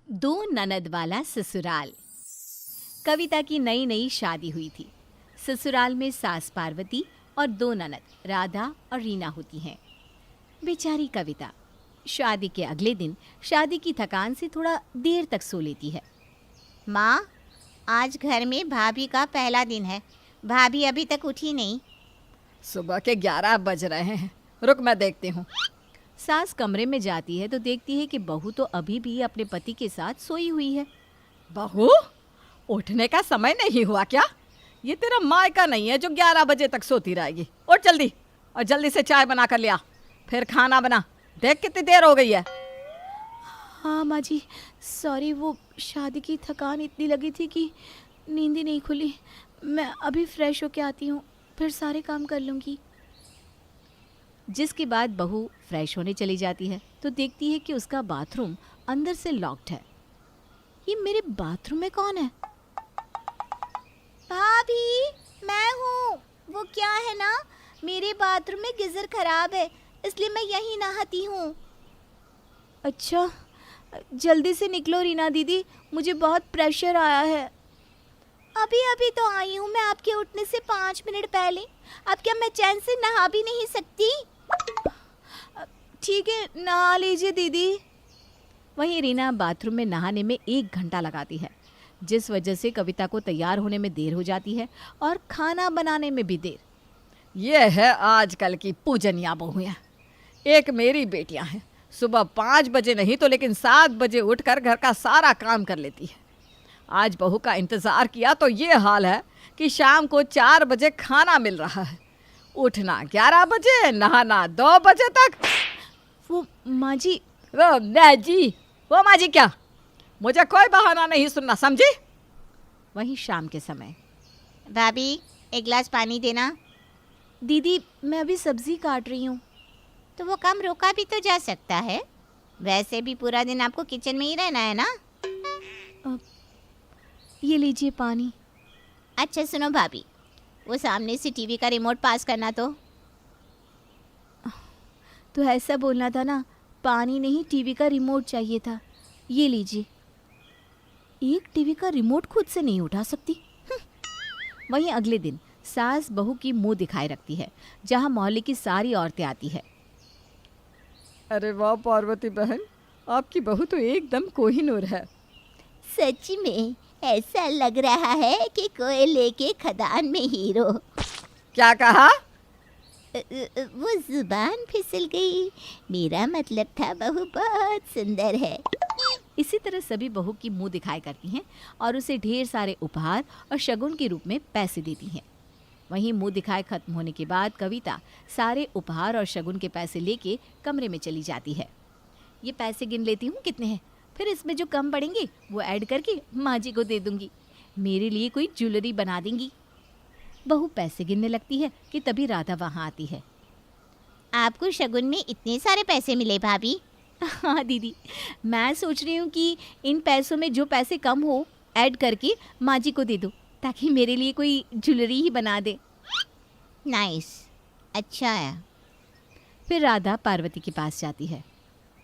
दो ननद वाला ससुराल। कविता की नई नई शादी हुई थी। ससुराल में सास पार्वती और दो ननद राधा और रीना होती हैं। बेचारी कविता शादी के अगले दिन शादी की थकान से थोड़ा देर तक सो लेती है। माँ, आज घर में भाभी का पहला दिन है। भाभी अभी तक उठी नहीं। सुबह के 11 बज रहे हैं। रुक, मैं देखती हूँ। सास कमरे में जाती है तो देखती है कि बहू तो अभी भी अपने पति के साथ सोई हुई है। बहू, उठने का समय नहीं हुआ क्या? ये तेरा मायका नहीं है जो 11 बजे तक सोती रहेगी। उठ जल्दी, और जल्दी से चाय बना कर ले आ, फिर खाना बना। देख कितनी देर हो गई है। हाँ माँ जी, सॉरी, वो शादी की थकान इतनी लगी थी कि नींद ही नहीं खुली। मैं अभी फ्रेश होके आती हूँ, फिर सारे काम कर लूँगी। जिसके बाद बहू फ्रेश होने चली जाती है तो देखती है कि उसका बाथरूम अंदर से लॉक्ड है। ये मेरे बाथरूम में कौन है? भाभी, मैं हूँ। वो क्या है ना, मेरे बाथरूम में गीजर खराब है, इसलिए मैं यहीं नहाती हूँ। अच्छा, जल्दी से निकलो रीना दीदी, मुझे बहुत प्रेशर आया है। अभी अभी तो आई हूँ मैं, आपके उठने से 5 मिनट पहले। अब क्या मैं चैन से नहा भी नहीं सकती? ठीक है, नहा लीजिए दीदी। वहीं रीना बाथरूम में नहाने में 1 घंटा लगाती है, जिस वजह से कविता को तैयार होने में देर हो जाती है और खाना बनाने में भी देर। ये है आजकल की पूजनिया बहुएं। एक मेरी बेटियां हैं, सुबह 5 बजे नहीं तो लेकिन 7 बजे उठकर घर का सारा काम कर लेती है। आज बहू का इंतज़ार किया तो ये हाल है कि शाम को 4 बजे खाना मिल रहा है। उठना 11 बजे, नहाना 2 बजे तक। वो माँ जी, वो माँ जी क्या? मुझे कोई बहाना नहीं सुनना, समझी? वहीं शाम के समय, भाभी, एक गिलास पानी देना। दीदी मैं अभी सब्जी काट रही हूँ। तो वो काम रोका भी तो जा सकता है। वैसे भी पूरा दिन आपको किचन में ही रहना है ना। ये लीजिए पानी। अच्छा सुनो भाभी, वो सामने से टीवी का रिमोट पास करना। तो ऐसा बोलना था ना, पानी नहीं टीवी का रिमोट चाहिए था। ये लीजिए। एक टीवी का रिमोट खुद से नहीं उठा सकती। वहीं अगले दिन सास बहू की मुंह दिखाए रखती है, जहां मोहल्ले की सारी औरतें आती है। अरे वाह पार्वती बहन, आपकी बहू तो एकदम कोहिनूर है। सच में ऐसा लग रहा है कि कोयले के खदान में हीरो। क्या कहा? वो जुबान फिसल गई। मेरा मतलब था बहू बहुत सुंदर है। इसी तरह सभी बहू की मुंह दिखाई करती हैं और उसे ढेर सारे उपहार और शगुन के रूप में पैसे देती हैं। वहीं मुंह दिखाए खत्म होने के बाद कविता सारे उपहार और शगुन के पैसे लेके कमरे में चली जाती है। ये पैसे गिन लेती हूँ कितने हैं, फिर इसमें जो कम पड़ेंगे वो ऐड करके माँ जी को दे दूंगी। मेरे लिए कोई ज्वेलरी बना देंगी। बहू पैसे गिनने लगती है कि तभी राधा वहाँ आती है। आपको शगुन में इतने सारे पैसे मिले भाभी? हाँ दीदी, मैं सोच रही हूँ कि इन पैसों में जो पैसे कम हो ऐड करके माँ जी को दे दो, ताकि मेरे लिए कोई ज्वेलरी ही बना दे। नाइस, अच्छा है। फिर राधा पार्वती के पास जाती है।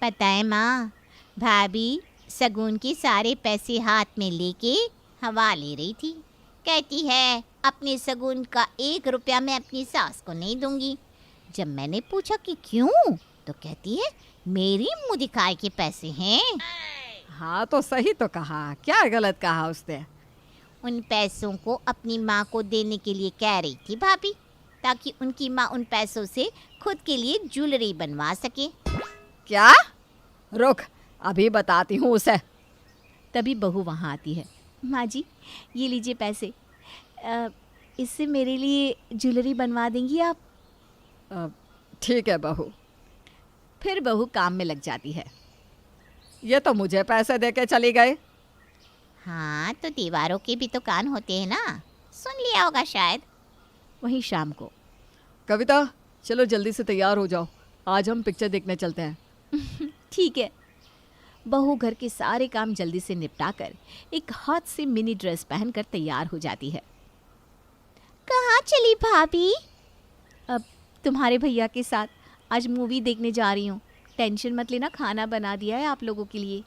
पता है माँ, भाभी शगुन के सारे पैसे हाथ में लेके हवा ले रही थी। कहती है अपने शगुन का 1 रुपया मैं अपनी सास को नहीं दूंगी। जब मैंने पूछा कि क्यों, तो कहती है मेरी मुँह दिखाए के पैसे हैं। हाँ तो सही तो कहा, क्या गलत कहा उसने? उन पैसों को अपनी माँ को देने के लिए कह रही थी भाभी, ताकि उनकी माँ उन पैसों से खुद के लिए ज्वेलरी बनवा सके। क्या? रुक, अभी बताती हूँ उसे। तभी बहू वहाँ आती है। माँ जी, ये लीजिए पैसे, इससे मेरे लिए ज्वेलरी बनवा देंगी आप? ठीक है बहू। फिर बहू काम में लग जाती है। ये तो मुझे पैसे देके चली गए। हाँ, तो दीवारों के भी तो कान होते हैं ना, सुन लिया होगा शायद। वहीं शाम को, कविता चलो जल्दी से तैयार हो जाओ, आज हम पिक्चर देखने चलते हैं। ठीक है। बहू घर के सारे काम जल्दी से निपटाकर एक हाथ से मिनी ड्रेस पहनकर तैयार हो जाती है। कहाँ चली भाभी? अब तुम्हारे भैया के साथ आज मूवी देखने जा रही हूँ। टेंशन मत लेना, खाना बना दिया है आप लोगों के लिए।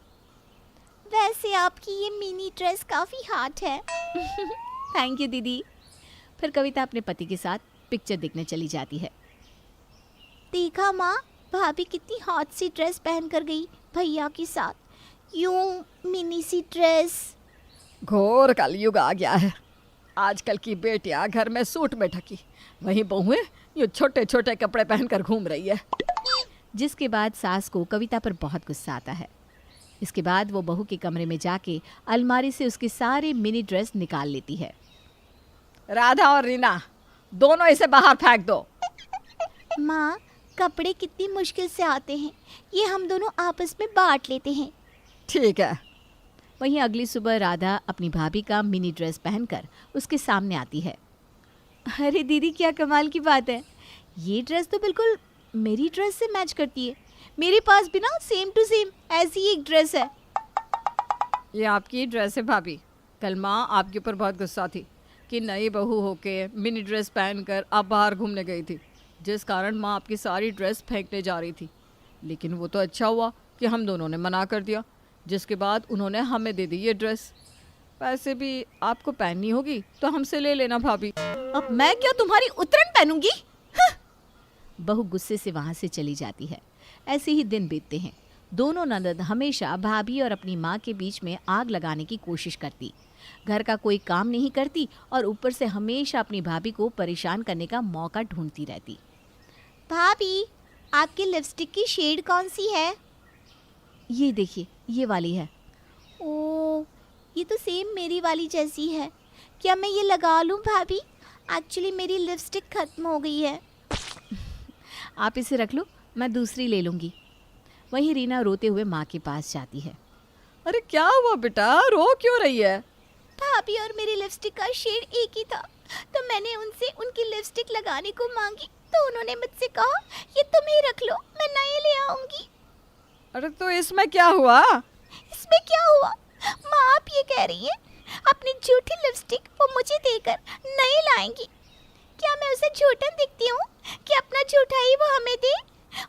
वैसे आपकी ये मिनी ड्रेस काफी हॉट है। थैंक यू दीदी। फिर कविता अपने पति के साथ पिक्चर देखने चली जाती है। देखा माँ, भाभी कितनी हॉट सी ड्रेस पहन कर गई भैया के साथ, यूं मिनी सी ड्रेस। घोर कलयुग आ गया है। आजकल की बेटियां घर में सूट में ढकी, वहीं बहुएं ये छोटे छोटे कपड़े पहनकर घूम रही है। जिसके बाद सास को कविता पर बहुत गुस्सा आता है। इसके बाद वो बहू के कमरे में जाके अलमारी से उसके सारे मिनी ड्रेस निकाल लेती है। राधा और रीना, दोनों इसे बाहर फेंक दो। माँ, कपड़े कितनी मुश्किल से आते हैं, ये हम दोनों आपस में बांट लेते हैं। ठीक है। वहीं अगली सुबह राधा अपनी भाभी का मिनी ड्रेस पहनकर उसके सामने आती है। अरे दीदी, क्या कमाल की बात है, ये ड्रेस तो बिल्कुल मेरी ड्रेस से मैच करती है। मेरे पास भी ना सेम टू सेम ऐसी एक ड्रेस है। ये आपकी ड्रेस है भाभी। कल माँ आपके ऊपर बहुत गुस्सा थी कि नई बहू होके मिनी ड्रेस पहनकर आप बाहर घूमने गई थी, जिस कारण माँ आपकी सारी ड्रेस फेंकने जा रही थी। लेकिन वो तो अच्छा हुआ कि हम दोनों ने मना कर दिया, जिसके बाद उन्होंने हमें दे दी ये ड्रेस। वैसे भी आपको पहननी होगी तो हमसे ले लेना भाभी। अब मैं क्या तुम्हारी उतरन पहनूंगी? बहू गुस्से से वहां से चली जाती है। ऐसे ही दिन बीतते हैं। दोनों ननद हमेशा भाभी और अपनी माँ के बीच में आग लगाने की कोशिश करती। घर का कोई काम नहीं करती और ऊपर से हमेशा अपनी भाभी को परेशान करने का मौका ढूंढती रहती। भाभी, आपकी लिपस्टिक की शेड कौन सी है? ये देखिए, ये वाली है। ओ, ये तो सेम मेरी वाली जैसी है। क्या मैं ये लगा लूं भाभी? एक्चुअली मेरी लिपस्टिक खत्म हो गई है। आप इसे रख लो, मैं दूसरी ले लूंगी। वहीं रीना रोते हुए माँ के पास जाती है। अरे क्या हुआ बेटा, रो क्यों रही है? भाभी और मेरी लिपस्टिक का शेड एक ही था, तो मैंने उनसे उनकी लिपस्टिक लगाने को मांगी, तो उन्होंने मुझसे कहा ये तुम ही रख लो, मैं नए ले आऊंगी। अरे तो इसमें क्या हुआ? इसमें क्या हुआ? माँ, आप ये कह रही हैं अपनी झूठी लिपस्टिक वो मुझे देकर नई लाएंगी? क्या मैं उसे झूठन दिखती हूँ कि अपना झूठा ही वो हमें दे?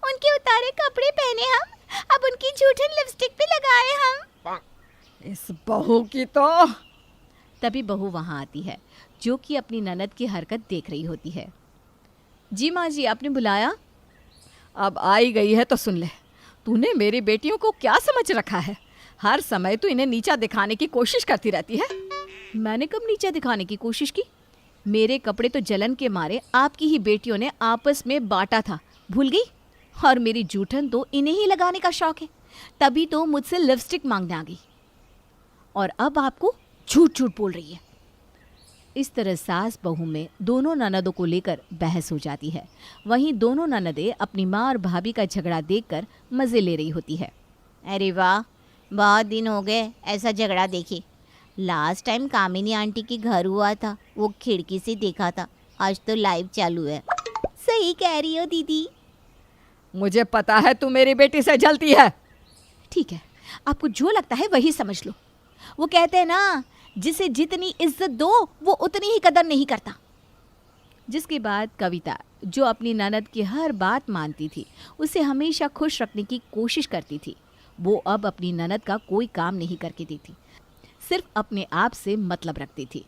उनके उतारे कपड़े पहने हम, अब उनकी झूठन लिपस्टिक भी लगाए हम। इस बहू की तो। तभी बहू वहां आती है, जो कि अपनी ननद की हरकत देख रही होती है। जी माँ जी, आपने बुलाया? अब आई गई है तो सुन ले। तूने मेरी बेटियों को क्या समझ रखा है? हर समय तू इन्हें नीचा दिखाने की कोशिश करती रहती है। मैंने कब नीचा दिखाने की कोशिश की? मेरे कपड़े तो जलन के मारे आपकी ही बेटियों ने आपस में बांटा था, भूल गई? और मेरी जूठन तो इन्हें ही लगाने का शौक है, तभी तो मुझसे लिपस्टिक मांगने आ गई। और अब आपको झूठ झूठ बोल रही है। इस तरह सास बहू में दोनों ननदों को लेकर बहस हो जाती है। वहीं दोनों ननदें अपनी माँ और भाभी का झगड़ा देखकर मजे ले रही होती है। अरे वाह, बहुत दिन हो गए ऐसा झगड़ा देखे। लास्ट टाइम कामिनी आंटी के घर हुआ था, वो खिड़की से देखा था, आज तो लाइव चालू है। सही कह रही हो दीदी। मुझे पता है तू मेरी बेटी से जलती है। ठीक है, आपको जो लगता है वही समझ लो। वो कहते हैं ना, जिसे जितनी इज्जत दो वो उतनी ही कदर नहीं करता। जिसके बाद कविता, जो अपनी ननद की हर बात मानती थी, उसे हमेशा खुश रखने की कोशिश करती थी, वो अब अपनी ननद का कोई काम नहीं करके देती, सिर्फ अपने आप से मतलब रखती थी।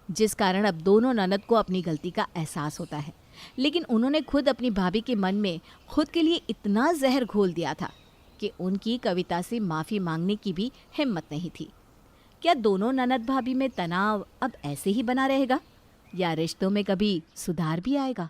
जिस कारण अब दोनों ननद को अपनी गलती का एहसास होता है, लेकिन उन्होंने खुद अपनी भाभी के मन में खुद के लिए इतना जहर घोल दिया था कि उनकी कविता से माफ़ी मांगने की भी हिम्मत नहीं थी। क्या दोनों ननद भाभी में तनाव अब ऐसे ही बना रहेगा, या रिश्तों में कभी सुधार भी आएगा?